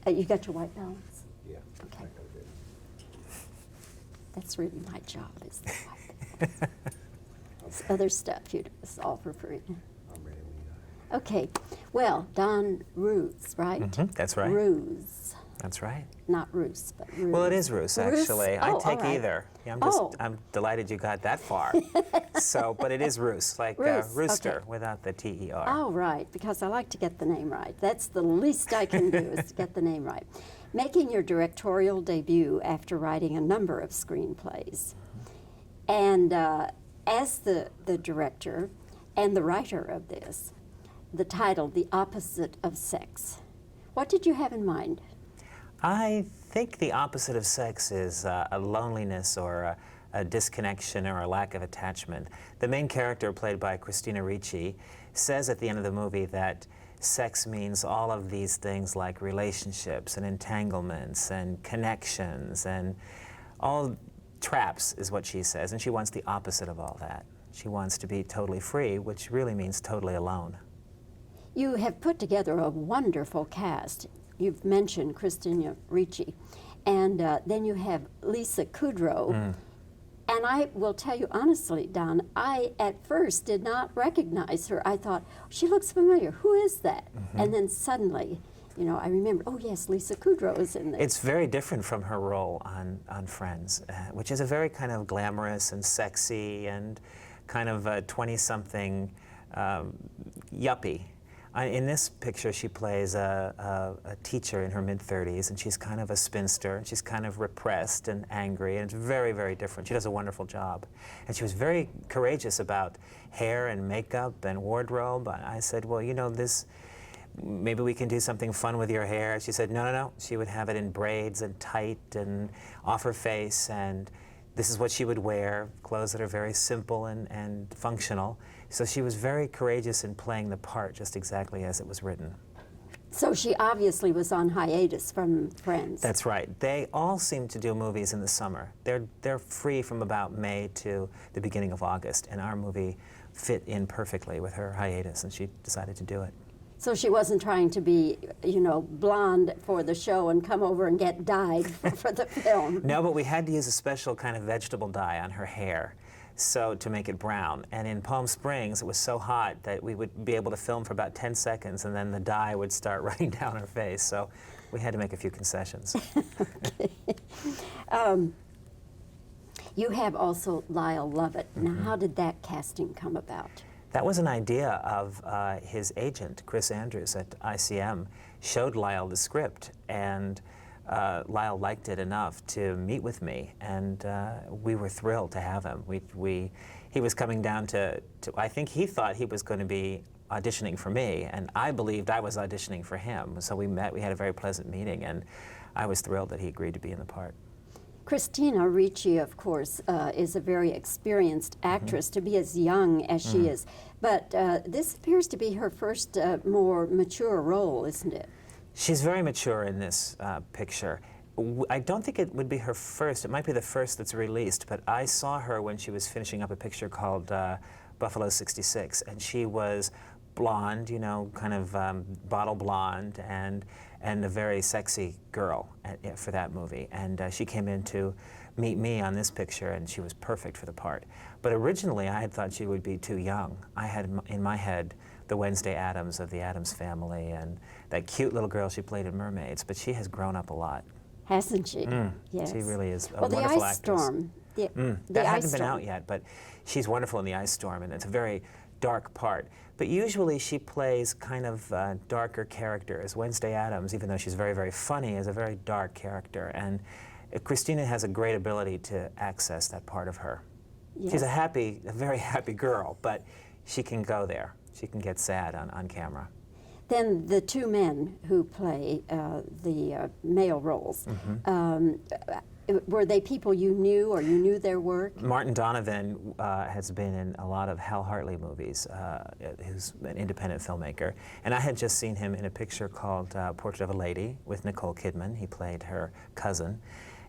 You got your white balance? Yeah. Okay. I got it. That's really my job, is the white balance. This other stuff you do is all for free. I'm ready when you are. Okay. Well, Don Roos, right? That's right. Roos. That's right. Not Roos, but Roos. Well, it is Roos, actually. Oh, I'd take all right. either. Yeah, Oh. I'm delighted you got that far. So, but it is Roos, like Roos, rooster okay. without the T-E-R. Oh, right, because I like to get the name right. That's the least I can do is to get the name right. Making your directorial debut after writing a number of screenplays. And as the director and the writer of this, the title, The Opposite of Sex, what did you have in mind? I think the opposite of sex is a loneliness or a disconnection or a lack of attachment. The main character, played by Christina Ricci, says at the end of the movie that sex means all of these things like relationships and entanglements and connections and all traps is what she says, and she wants the opposite of all that. She wants to be totally free, which really means totally alone. You have put together a wonderful cast. You've mentioned Christina Ricci, and then you have Lisa Kudrow. And I will tell you honestly, Don, I at first did not recognize her. I thought, she looks familiar. Who is that? And then suddenly, you know, I remember, oh yes, Lisa Kudrow is in there. It's very different from her role on Friends, which is a very kind of glamorous and sexy and kind of a 20-something yuppie. In this picture, she plays a teacher in her mid-30s, and she's kind of a spinster, and she's kind of repressed and angry, and it's very, very different. She does a wonderful job. And she was very courageous about hair and makeup and wardrobe. I said, well, you know, maybe we can do something fun with your hair. She said, no, no, no. She would have it in braids and tight and off her face, and this is what she would wear, clothes that are very simple and functional. So she was very courageous in playing the part just exactly as it was written. So she obviously was on hiatus from Friends. That's right. They all seem to do movies in the summer. They're free from about May to the beginning of August, and our movie fit in perfectly with her hiatus, and she decided to do it. So she wasn't trying to be, you know, blonde for the show and come over and get dyed for the film. No, but we had to use a special kind of vegetable dye on her hair, so to make it brown. And in Palm Springs, it was so hot that we would be able to film for about 10 seconds, and then the dye would start running down her face. So we had to make a few concessions. Okay. You have also Lyle Lovett. Now, how did that casting come about? That was an idea of his agent, Chris Andrews at ICM, showed Lyle the script, and Lyle liked it enough to meet with me, and we were thrilled to have him. He was coming down to, I think he thought he was going to be auditioning for me, and I believed I was auditioning for him. So we met, we had a very pleasant meeting, and I was thrilled that he agreed to be in the part. Christina Ricci, of course, is a very experienced actress to be as young as she is. But this appears to be her first more mature role, isn't it? She's very mature in this picture. I don't think it would be her first. It might be the first that's released, but I saw her when she was finishing up a picture called Buffalo 66, and she was blonde, you know, kind of bottle blonde, and a very sexy girl for that movie. And she came in to meet me on this picture, and she was perfect for the part. But originally, I had thought she would be too young. I had in my head the Wednesday Addams of the Addams Family, and that cute little girl she played in Mermaids, but she has grown up a lot. Hasn't she? Yes. She really is a wonderful wonderful actress. Storm. The That Ice hasn't been Storm. out yet, but she's wonderful in The Ice Storm, and it's a very dark part. But usually she plays kind of darker characters. Wednesday Addams, even though she's very, very funny, is a very dark character. And Christina has a great ability to access that part of her. Yes. She's a very happy girl, but she can go there. She can get sad on camera. Then the two men who play the male roles, were they people you knew or you knew their work? Martin Donovan has been in a lot of Hal Hartley movies, who's an independent filmmaker. And I had just seen him in a picture called Portrait of a Lady with Nicole Kidman. He played her cousin.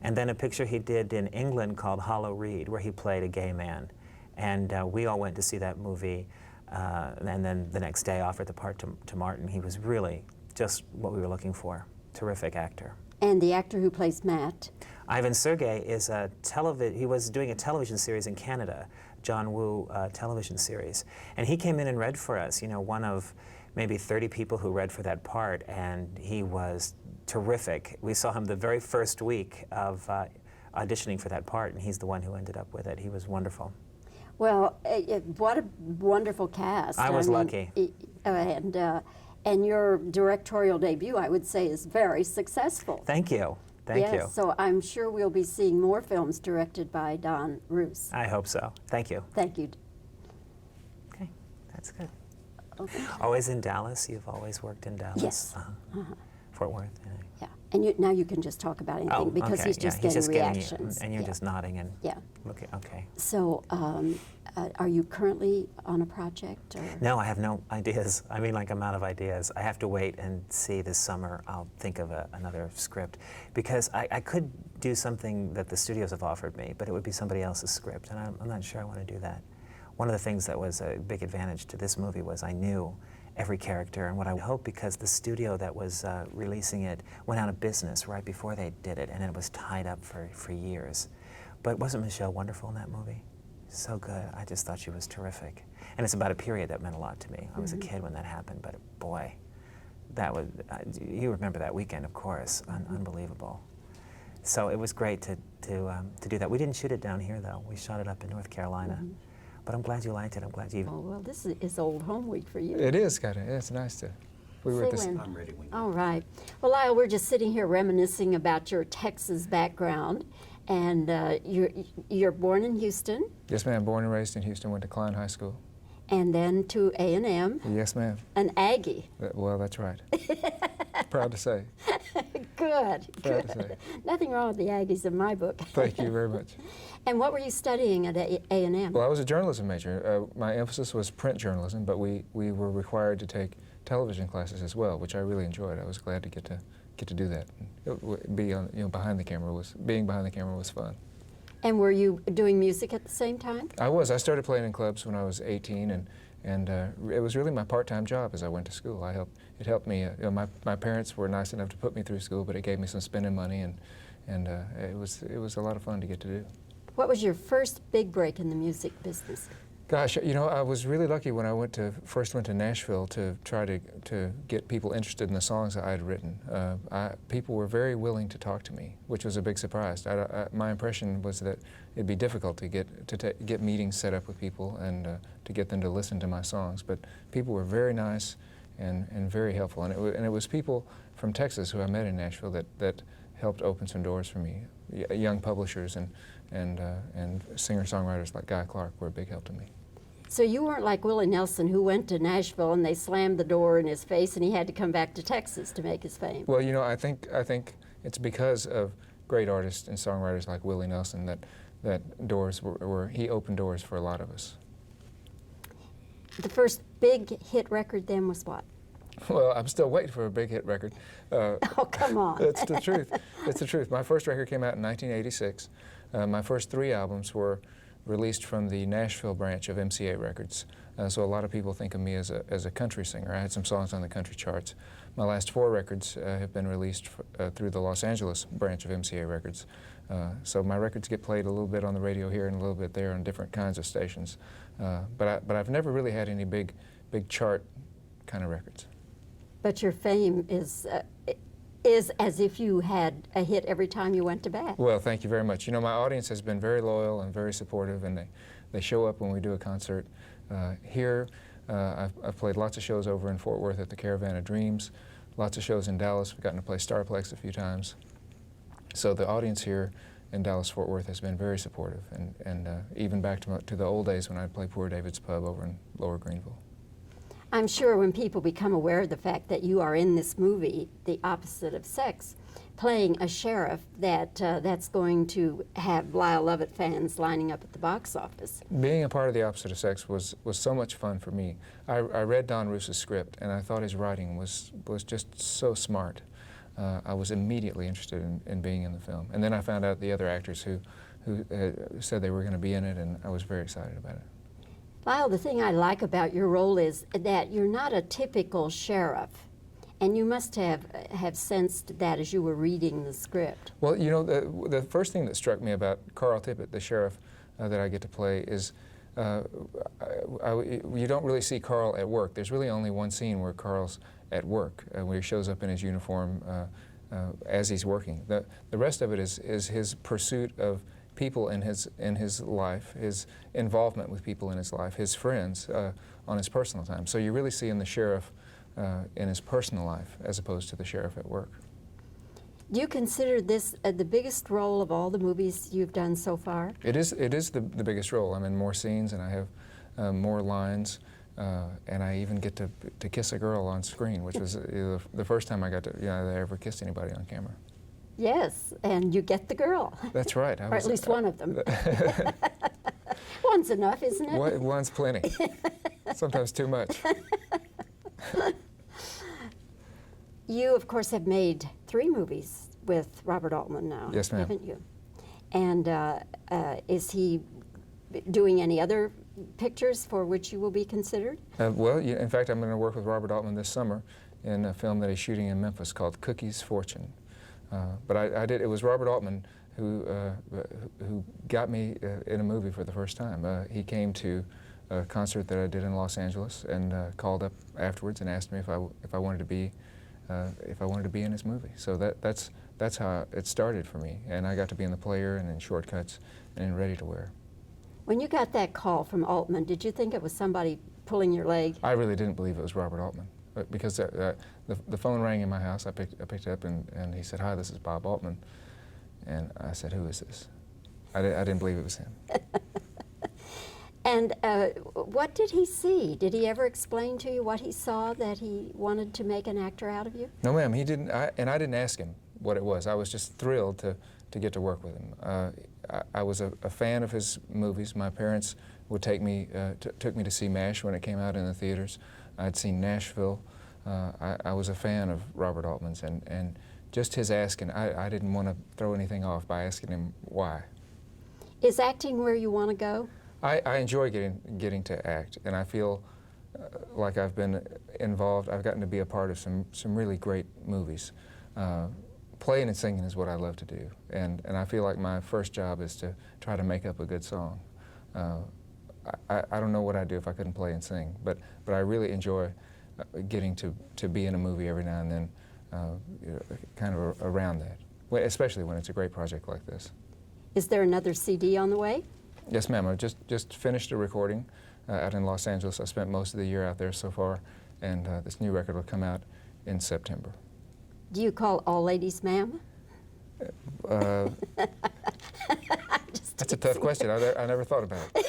And then a picture he did in England called Hollow Reed, where he played a gay man. And we all went to see that movie. And then the next day offered the part to Martin. He was really just what we were looking for. terrific actor. And the actor who plays Matt? Ivan Sergey is he was doing a television series in Canada, John Woo television series. And he came in and read for us, you know, one of maybe 30 people who read for that part, and he was terrific. We saw him the very first week of auditioning for that part, and he's the one who ended up with it. He was wonderful. Well, what a wonderful cast. I was mean, lucky. And your directorial debut, I would say, is very successful. Thank you. Thank you. So I'm sure we'll be seeing more films directed by Don Roos. I hope so. Thank you. Thank you. Okay, that's good. Okay. Always in Dallas? You've always worked in Dallas? Yes. Fort Worth? Yeah. And now you can just talk about anything because okay. he's just yeah, getting getting reactions. and you're just nodding and Yeah. looking. Okay. So are you currently on a project? Or? No, I have no ideas. I mean, like, I'm out of ideas. I have to wait and see this summer. I'll think of another script, because I could do something that the studios have offered me, but it would be somebody else's script, and I'm not sure I want to do that. One of the things that was a big advantage to this movie was I knew every character, and what I hope, because the studio that was releasing it went out of business right before they did it, and it was tied up for years. But wasn't Michelle wonderful in that movie? So good. I just thought she was terrific. And it's about a period that meant a lot to me. I was a kid when that happened, but boy, that was, you remember that weekend, of course, unbelievable. So it was great to do that. We didn't shoot it down here, though. We shot it up in North Carolina. But I'm glad you liked it. I'm glad you... Oh, well, this is old home week for you. It is kind of. It's nice to. We were at this. Lynn. I'm ready when you All right. Well, Lyle, we're just sitting here reminiscing about your Texas background. And you're born in Houston. Yes, ma'am. Born and raised in Houston. Went to Klein High School. And then to A&M. Yes, ma'am. An Aggie. Well, that's right. Proud to say. Good. Proud to say. Nothing wrong with the Aggies in my book. Thank you very much. And what were you studying at A&M? Well, I was a journalism major. My emphasis was print journalism, but we were required to take television classes as well, which I really enjoyed. I was glad to get to do that. Be on, behind the camera being behind the camera was fun. And were you doing music at the same time? I was. I started playing in clubs when I was 18, and it was really my part-time job as I went to school. It helped me. My parents were nice enough to put me through school, but it gave me some spending money, and it was a lot of fun to get to do. What was your first big break in the music business? Gosh, I was really lucky when I first went to Nashville to try to get people interested in the songs that I had written. People were very willing to talk to me, which was a big surprise. My impression was that it'd be difficult to get meetings set up with people and to get them to listen to my songs. But people were very nice and very helpful, and it was people from Texas who I met in Nashville that helped open some doors for me. Young publishers and singer-songwriters like Guy Clark were a big help to me. So you weren't like Willie Nelson, who went to Nashville and they slammed the door in his face and he had to come back to Texas to make his fame. Well, I think it's because of great artists and songwriters like Willie Nelson that doors he opened doors for a lot of us. The first big hit record then was what? Well, I'm still waiting for a big hit record. Oh, come on. It's the truth. It's the truth. My first record came out in 1986. My first 3 albums were released from the Nashville branch of MCA Records. So a lot of people think of me as a country singer. I had some songs on the country charts. My last 4 records have been released through the Los Angeles branch of MCA Records. So my records get played a little bit on the radio here and a little bit there on different kinds of stations. But I've never really had any big chart kind of records. But your fame is as if you had a hit every time you went to bat. Well, thank you very much. My audience has been very loyal and very supportive, and they show up when we do a concert. Here, I've played lots of shows over in Fort Worth at the Caravan of Dreams, lots of shows in Dallas. We've gotten to play Starplex a few times. So the audience here in Dallas-Fort Worth has been very supportive, and even back to the old days when I'd play Poor David's Pub over in Lower Greenville. I'm sure when people become aware of the fact that you are in this movie, The Opposite of Sex, playing a sheriff, that's going to have Lyle Lovett fans lining up at the box office. Being a part of The Opposite of Sex was so much fun for me. I read Don Roos's script, and I thought his writing was just so smart. I was immediately interested in being in the film. And then I found out the other actors who said they were going to be in it, and I was very excited about it. Lyle, the thing I like about your role is that you're not a typical sheriff. And you must have sensed that as you were reading the script. Well, you know, the first thing that struck me about Carl Tippett, the sheriff that I get to play, is you don't really see Carl at work. There's really only one scene where Carl's at work, where he shows up in his uniform as he's working. The rest of it is his pursuit of people in his life, his involvement with people in his life, his friends on his personal time. So you really see in the sheriff in his personal life as opposed to the sheriff at work. Do you consider this the biggest role of all the movies you've done so far? It is the biggest role. I'm in more scenes and I have more lines, and I even get to kiss a girl on screen, which was the first time I got to, I ever kissed anybody on camera. Yes, and you get the girl. That's right. Or at least one of them. One's enough, isn't it? One's plenty. Sometimes too much. You, of course, have made 3 movies with Robert Altman now, Yes, ma'am. haven't you? And is he doing any other pictures for which you will be considered? Well, in fact, I'm going to work with Robert Altman this summer in a film that he's shooting in Memphis called Cookie's Fortune. But it was Robert Altman who got me in a movie for the first time. He came to a concert that I did in Los Angeles and called up afterwards and asked me if I wanted to be in his movie. So that's how it started for me, and I got to be in The Player and in Shortcuts and in Ready to Wear. When you got that call from Altman, did you think it was somebody pulling your leg? I really didn't believe it was Robert Altman, because the phone rang in my house. I picked it up, and he said, "Hi, this is Bob Altman," and I said, "Who is this?" I didn't believe it was him. And what did he see? Did he ever explain to you what he saw that he wanted to make an actor out of you? No, ma'am, he didn't, and I didn't ask him what it was. I was just thrilled to get to work with him. I was a fan of his movies. My parents would took me to see MASH when it came out in the theaters. I'd seen Nashville. I was a fan of Robert Altman's, and just his asking, I didn't want to throw anything off by asking him why. Is acting where you want to go? I enjoy getting to act, and I feel like I've been involved. I've gotten to be a part of some really great movies. Playing and singing is what I love to do, and I feel like my first job is to try to make up a good song. I don't know what I'd do if I couldn't play and sing, but I really enjoy getting to be in a movie every now and then, kind of around that, especially when it's a great project like this. Is there another CD on the way? Yes, ma'am. I just finished a recording out in Los Angeles. I spent most of the year out there so far, and this new record will come out in September. Do you call all ladies ma'am? That's a tough question. I never thought about it.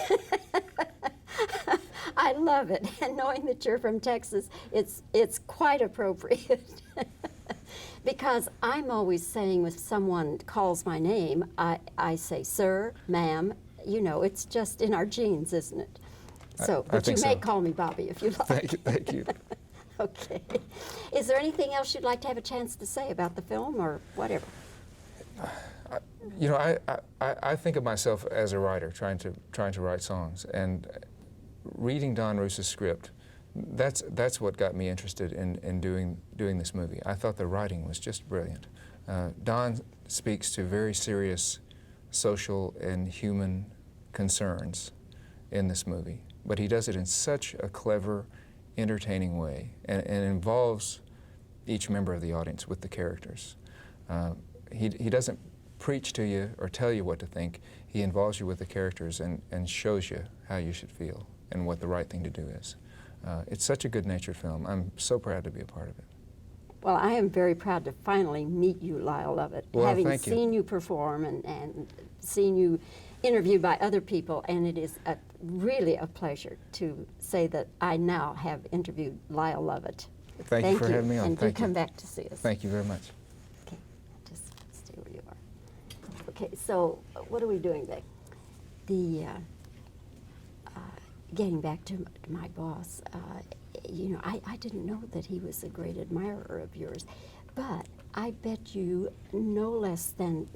I love it, and knowing that you're from Texas, it's quite appropriate. Because I'm always saying, if someone calls my name, I say sir, ma'am. You know, it's just in our genes, isn't it? So, but you may call me Bobbie if you like. Thank you. Okay. Is there anything else you'd like to have a chance to say about the film, or whatever? You know, I think of myself as a writer, trying to write songs, and reading Don Roos's script, that's what got me interested in doing this movie. I thought the writing was just brilliant. Don speaks to very serious social and human concerns in this movie, but he does it in such a clever, entertaining way, and involves each member of the audience with the characters. He doesn't preach to you or tell you what to think. He involves you with the characters and shows you how you should feel and what the right thing to do is. It's such a good-natured film. I'm so proud to be a part of it. Well, I am very proud to finally meet you, Lyle Lovett, well, having seen you perform and seen you interviewed by other people, and it is really a pleasure to say that I now have interviewed Lyle Lovett. Thank you for having me on. And Thank do come you. back to see us. Thank you very much. Okay, just stay where you are. Okay, so what are we doing there? Getting back to my boss, you know, I didn't know that he was a great admirer of yours, but I bet you no less than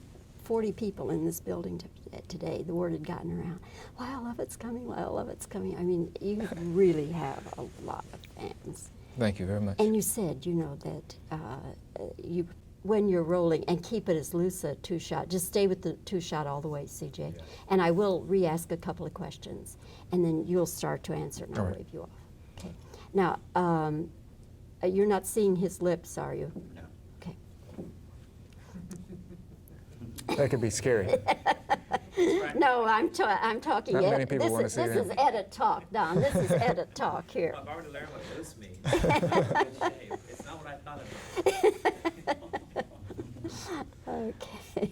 40 people in this building today, the word had gotten around, Lyle Lovett's coming, Lyle Lovett's coming. I mean, you really have a lot of fans. Thank you very much. And you said, you know, that when you're rolling, and keep it as loose a two-shot, just stay with the two-shot all the way, CJ. Yeah. And I will re-ask a couple of questions, and then you'll start to answer, and I'll All right. wave you off. Okay. Now, you're not seeing his lips, are you? No. Okay. That could be scary. No, I'm talking. Not many people wanna this see is that. edit talk, Don. This is edit talk here. I've already learned what loose means. It's not what I thought it was. Okay.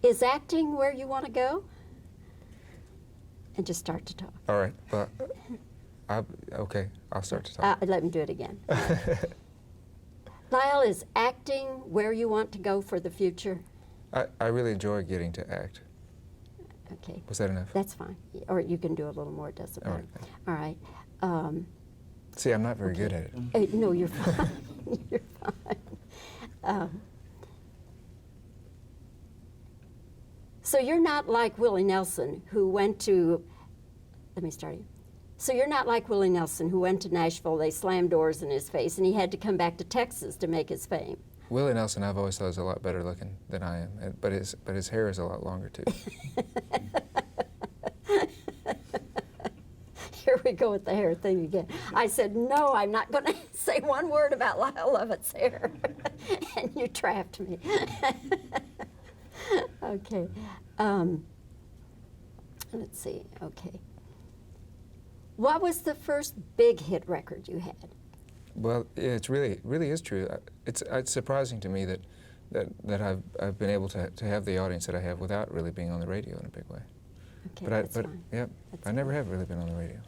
Is acting where you want to go? And just start to talk. All right. Well, okay, I'll start to talk. Let me do it again. Lyle, is acting where you want to go for the future? I really enjoy getting to act. Okay, Was that enough? that's fine. Or you can do a little more, it doesn't All matter. right, All right. See, I'm not very good at it. No, you're fine. You're fine. So you're not like Willie Nelson, who went to, let me start again. So you're not like Willie Nelson, who went to Nashville, they slammed doors in his face, and he had to come back to Texas to make his fame. Willie Nelson, I've always thought, is a lot better looking than I am, but his hair is a lot longer too. Here we go with the hair thing again. I said, no, I'm not going to say one word about Lyle Lovett's hair. And you trapped me. Okay. Let's see. Okay. What was the first big hit record you had? Well, yeah, it really is true. It's surprising to me that I've been able to have the audience that I have without really being on the radio in a big way. Okay, that's fine. Yeah, That's I never have really been on the radio.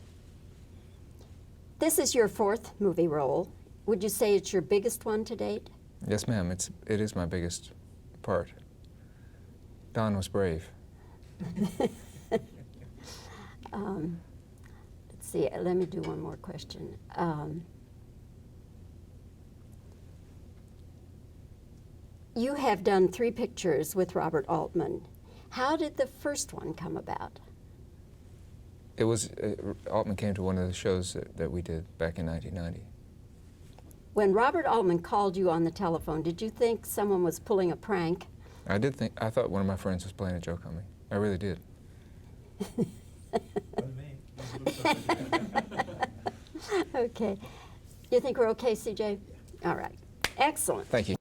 This is your fourth movie role. Would you say it's your biggest one to date? Yes, ma'am. It is my biggest part. Don was brave. Let's see. Let me do one more question. You have done 3 pictures with Robert Altman. How did the first one come about? It was Altman came to one of the shows that we did back in 1990. When Robert Altman called you on the telephone, did you think someone was pulling a prank? I thought one of my friends was playing a joke on me. I really did. Okay. You think we're okay, CJ? All right. Excellent. Thank you.